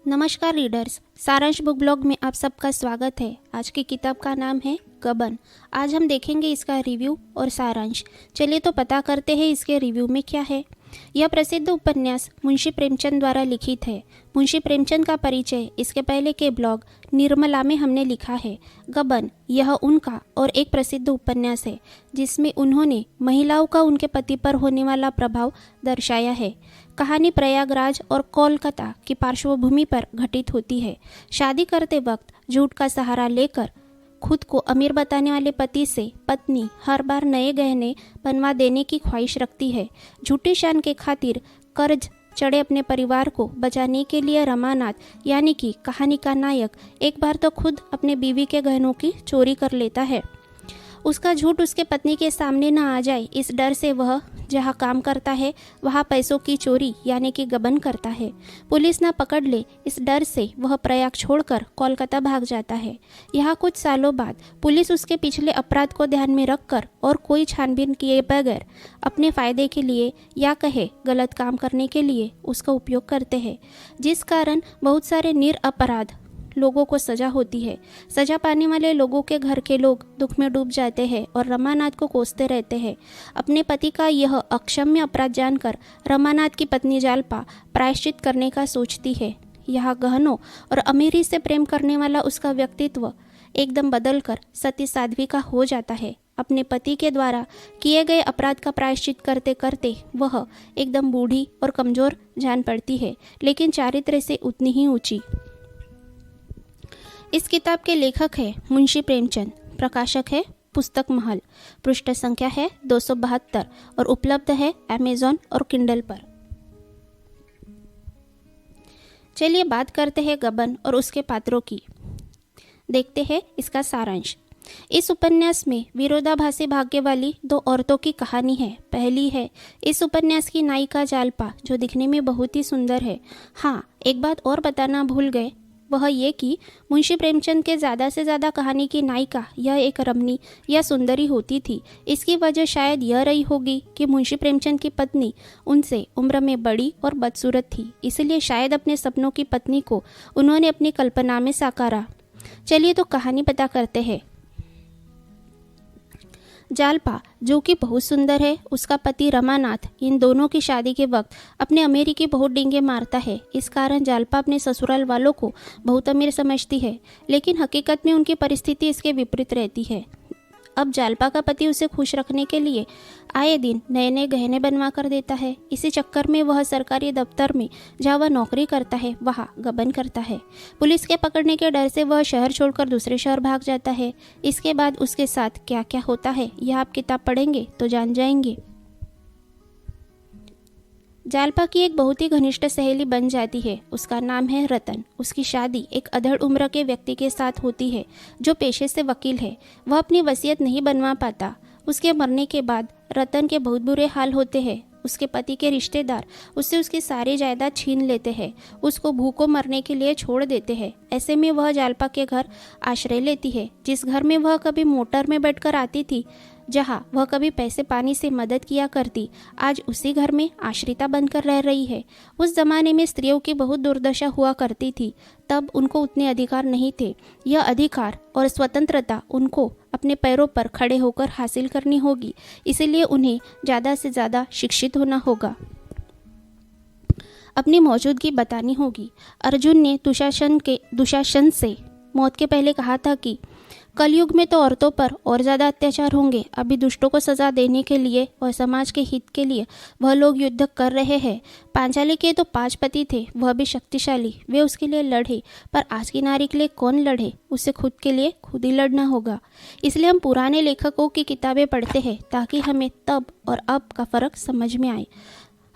नमस्कार रीडर्स, सारांश book blog में आप सबका स्वागत है। आज की किताब का नाम है गबन। आज हम देखेंगे इसका रिव्यू और सारांश। चलिए तो पता करते हैं इसके रिव्यू में क्या है। यह प्रसिद्ध उपन्यास मुंशी प्रेमचंद द्वारा लिखित है। मुंशी प्रेमचंद का परिचय इसके पहले के ब्लॉग निर्मला में हमने लिखा है। गबन यह उनका और एक प्रसिद्ध उपन्यास है जिसमें उन्होंने महिलाओं का उनके पति पर होने वाला प्रभाव दर्शाया है। कहानी प्रयागराज और कोलकाता की पार्श्वभूमि पर घटित होती है। शादी करते वक्त झूठ का सहारा लेकर खुद को अमीर बताने वाले पति से पत्नी हर बार नए गहने बनवा देने की ख्वाहिश रखती है। झूठी शान के खातिर कर्ज चढ़े अपने परिवार को बचाने के लिए रमानाथ यानी कि कहानी का नायक एक बार तो खुद अपने बीवी के गहनों की चोरी कर लेता है। उसका झूठ उसके पत्नी के सामने न आ जाए, इस डर से वह जहाँ काम करता है वहाँ पैसों की चोरी यानी कि गबन करता है। पुलिस न पकड़ ले, इस डर से वह प्रयाग छोड़कर कोलकाता भाग जाता है। यहाँ कुछ सालों बाद पुलिस उसके पिछले अपराध को ध्यान में रखकर और कोई छानबीन किए बगैर अपने फायदे के लिए या कहे गलत काम करने के लिए उसका उपयोग करते हैं, जिस कारण बहुत सारे निरपराध लोगों को सजा होती है। सजा पाने वाले लोगों के घर के लोग दुख में डूब जाते हैं और रमानाथ को कोसते रहते हैं। अपने पति का यह अक्षम्य अपराध जानकर रमानाथ की पत्नी जालपा प्रायश्चित करने का सोचती है। यह गहनों और अमीरी से प्रेम करने वाला उसका व्यक्तित्व एकदम बदलकर सती साध्वी का हो जाता है। अपने पति के द्वारा किए गए अपराध का प्रायश्चित करते करते वह एकदम बूढ़ी और कमजोर जान पड़ती है, लेकिन चारित्र्य से उतनी ही ऊंची। इस किताब के लेखक है मुंशी प्रेमचंद, प्रकाशक है पुस्तक महल, पृष्ठ संख्या है 272 और उपलब्ध है अमेज़न और किंडल पर। चलिए बात करते हैं गबन और उसके पात्रों की। देखते हैं इसका सारांश। इस उपन्यास में विरोधाभासी भाग्य वाली दो औरतों की कहानी है। पहली है इस उपन्यास की नायिका जालपा, जो दिखने में बहुत ही सुंदर है। हाँ, एक बात और बताना भूल गए, वह ये कि मुंशी प्रेमचंद के ज़्यादा से ज़्यादा कहानी की नायिका यह एक रमणी या सुंदरी होती थी। इसकी वजह शायद यह रही होगी कि मुंशी प्रेमचंद की पत्नी उनसे उम्र में बड़ी और बदसूरत थी, इसलिए शायद अपने सपनों की पत्नी को उन्होंने अपनी कल्पना में साकारा। चलिए तो कहानी पता करते हैं। जालपा, जो कि बहुत सुंदर है, उसका पति रमानाथ इन दोनों की शादी के वक्त अपने अमीरी की बहुत डींगे मारता है। इस कारण जालपा अपने ससुराल वालों को बहुत अमीर समझती है, लेकिन हकीकत में उनकी परिस्थिति इसके विपरीत रहती है। अब जालपा का पति उसे खुश रखने के लिए आए दिन नए नए गहने बनवा कर देता है। इसी चक्कर में वह सरकारी दफ्तर में जहाँ वह नौकरी करता है वहाँ गबन करता है। पुलिस के पकड़ने के डर से वह शहर छोड़कर दूसरे शहर भाग जाता है। इसके बाद उसके साथ क्या क्या होता है यह आप किताब पढ़ेंगे तो जान जाएंगे। जालपा की एक बहुत ही घनिष्ठ सहेली बन जाती है। उसका नाम है रतन। उसकी शादी एक अधेड़ उम्र के व्यक्ति के साथ होती है जो पेशे से वकील है। वह अपनी वसीयत नहीं बनवा पाता। उसके मरने के बाद रतन के बहुत बुरे हाल होते हैं। उसके पति के रिश्तेदार उससे उसकी सारी जायदाद छीन लेते हैं, उसको भूखों मरने के लिए छोड़ देते हैं। ऐसे में वह जालपा के घर आश्रय लेती है। जिस घर में वह कभी मोटर में बैठकर आती थी, जहाँ वह कभी पैसे पानी से मदद किया करती, आज उसी घर में आश्रिता बनकर रह रही है। उस जमाने में स्त्रियों की बहुत दुर्दशा हुआ करती थी। तब उनको उतने अधिकार नहीं थे। यह अधिकार और स्वतंत्रता उनको अपने पैरों पर खड़े होकर हासिल करनी होगी, इसीलिए उन्हें ज़्यादा से ज़्यादा शिक्षित होना होगा, अपनी मौजूदगी बतानी होगी। अर्जुन ने दुशासन से मौत के पहले कहा था कि कलयुग में तो औरतों पर और ज़्यादा अत्याचार होंगे। अभी दुष्टों को सजा देने के लिए और समाज के हित के लिए वह लोग युद्ध कर रहे हैं। पांचाली के तो 5 पति थे, वह भी शक्तिशाली, वे उसके लिए लड़े। पर आज की नारी के लिए कौन लड़े? उसे खुद के लिए खुद ही लड़ना होगा। इसलिए हम पुराने लेखकों की किताबें पढ़ते हैं ताकि हमें तब और अब का फ़र्क समझ में आए।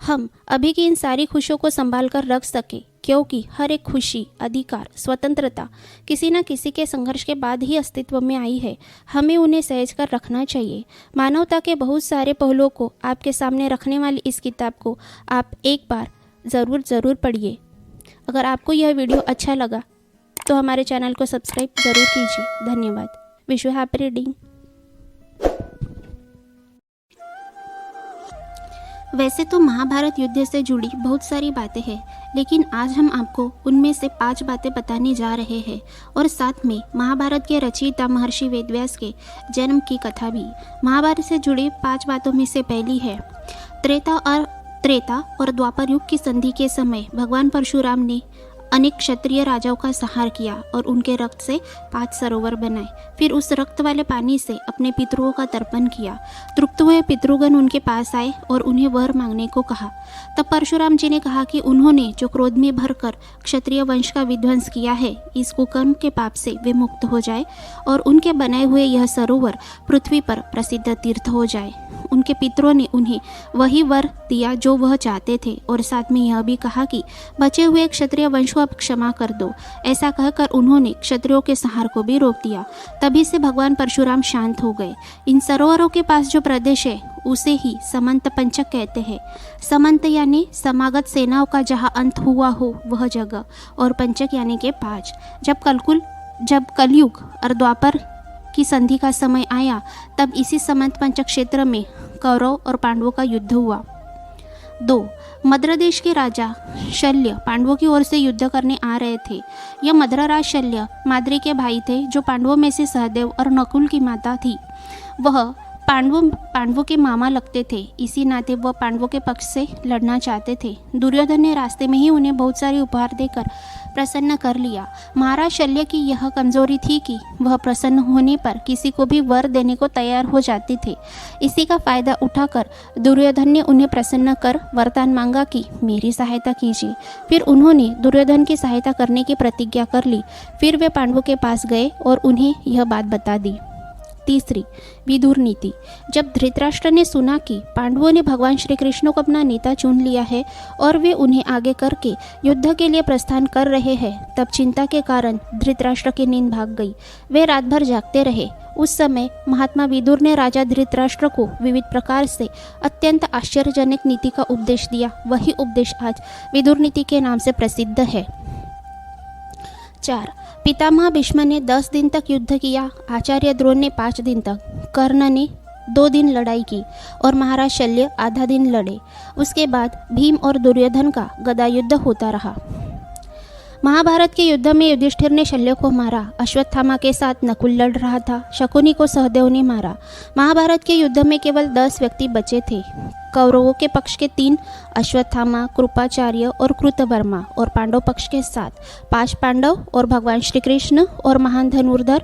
हम अभी की इन सारी खुशियों को संभाल कर रख सके, क्योंकि हर एक खुशी, अधिकार, स्वतंत्रता किसी न किसी के संघर्ष के बाद ही अस्तित्व में आई है। हमें उन्हें सहज कर रखना चाहिए। मानवता के बहुत सारे पहलुओं को आपके सामने रखने वाली इस किताब को आप एक बार ज़रूर पढ़िए। अगर आपको यह वीडियो अच्छा लगा तो हमारे चैनल को सब्सक्राइब ज़रूर कीजिए। धन्यवाद। Wish you happy reading. वैसे तो महाभारत युद्ध से जुड़ी बहुत सारी बातें हैं, लेकिन आज हम आपको उनमें से 5 बातें बताने जा रहे हैं और साथ में महाभारत के रचयिता महर्षि वेदव्यास के जन्म की कथा भी। महाभारत से जुड़ी 5 बातों में से पहली है त्रेता और द्वापर युग की संधि के समय भगवान परशुराम ने अनेक क्षत्रिय राजाओं का संहार किया और उनके रक्त से 5 सरोवर बनाए। फिर उस रक्त वाले पानी से अपने पितरों का तर्पण किया। तृप्त हुए पितृगण उनके पास आए और उन्हें वर मांगने को कहा। तब परशुराम जी ने कहा कि उन्होंने जो क्रोध में भरकर क्षत्रिय वंश का विध्वंस किया है, इस कुकर्म के पाप से वे मुक्त हो जाए और उनके बनाए हुए यह सरोवर पृथ्वी पर प्रसिद्ध तीर्थ हो जाए। उनके पितरों ने उन्हें वही वर दिया जो वह चाहते थे और साथ में यह भी कहा कि बचे हुए क्षत्रिय वंश को अब क्षमा कर दो। ऐसा कहकर उन्होंने क्षत्रियों के संहार को भी रोक दिया। तभी से भगवान परशुराम शांत हो गए। इन सरोवरों के पास जो प्रदेश है उसे ही समंत पंचक कहते हैं। समंत यानी समागत सेनाओं का जहाँ अंत हुआ हो वह जगह, और पंचक यानी के 5। जब कलयुग और द्वापर की संधि का समय आया तब इसी समंत पंचक क्षेत्र में कौरव और पांडवों का युद्ध हुआ। 2. मद्र देश के राजा शल्य पांडवों की ओर से युद्ध करने आ रहे थे। यह मद्रराज शल्य माद्री के भाई थे, जो पांडवों में से सहदेव और नकुल की माता थी। वह पांडवों के मामा लगते थे, इसी नाते वह पांडवों के पक्ष से लड़ना चाहते थे। दुर्योधन ने रास्ते में ही उन्हें बहुत सारे उपहार देकर प्रसन्न कर लिया। महाराज शल्य की यह कमजोरी थी कि वह प्रसन्न होने पर किसी को भी वर देने को तैयार हो जाते थे। इसी का फायदा उठाकर दुर्योधन ने उन्हें प्रसन्न कर वरदान मांगा कि मेरी सहायता कीजिए। फिर उन्होंने दुर्योधन की सहायता करने की प्रतिज्ञा कर ली। फिर वे पांडवों के पास गए और उन्हें यह बात बता दी। 3. विदुर नीति। जब धृतराष्ट्र ने सुना कि पांडवों ने भगवान श्री कृष्ण को अपना नेता चुन लिया है और वे उन्हें आगे करके युद्ध के लिए प्रस्थान कर रहे हैं, तब चिंता के कारण धृतराष्ट्र की नींद भाग गई। वे रात भर जागते रहे। उस समय महात्मा विदुर ने राजा धृतराष्ट्र को विविध प्रकार से अत्यंत आश्चर्यजनक नीति का उपदेश दिया। वही उपदेश आज विदुर नीति के नाम से प्रसिद्ध है। 4. पितामह भीष्म ने 10 दिन तक युद्ध किया। आचार्य द्रोण ने 5 दिन तक, कर्ण ने 2 दिन लड़ाई की और महाराज शल्य आधा दिन लड़े। उसके बाद भीम और दुर्योधन का गदा युद्ध होता रहा। महाभारत के युद्ध में युधिष्ठिर ने शल्य को मारा। अश्वत्थामा के साथ नकुल लड़ रहा था। शकुनी को सहदेव ने मारा। महाभारत के युद्ध में केवल 10 व्यक्ति बचे थे। कौरवों के पक्ष के 3, अश्वत्थामा, कृपाचार्य और कृतवर्मा, और पांडव पक्ष के 7, 5 पांडव और भगवान श्री कृष्ण और महान धनुर्धर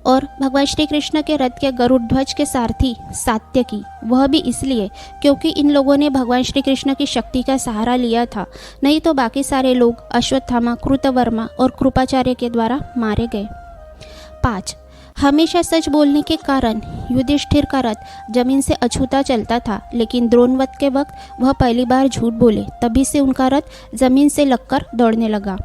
और भगवान श्री कृष्ण के रथ के गरुड़ ध्वज के सारथी सात्यकी। वह भी इसलिए क्योंकि इन लोगों ने भगवान श्री कृष्ण की शक्ति का सहारा लिया था, नहीं तो बाकी सारे लोग अश्वत्थामा, कृतवर्मा और कृपाचार्य के द्वारा मारे गए। 5. हमेशा सच बोलने के कारण युधिष्ठिर का रथ जमीन से अछूता चलता था, लेकिन द्रोणवध के वक्त वह पहली बार झूठ बोले, तभी से उनका रथ जमीन से लगकर दौड़ने लगा।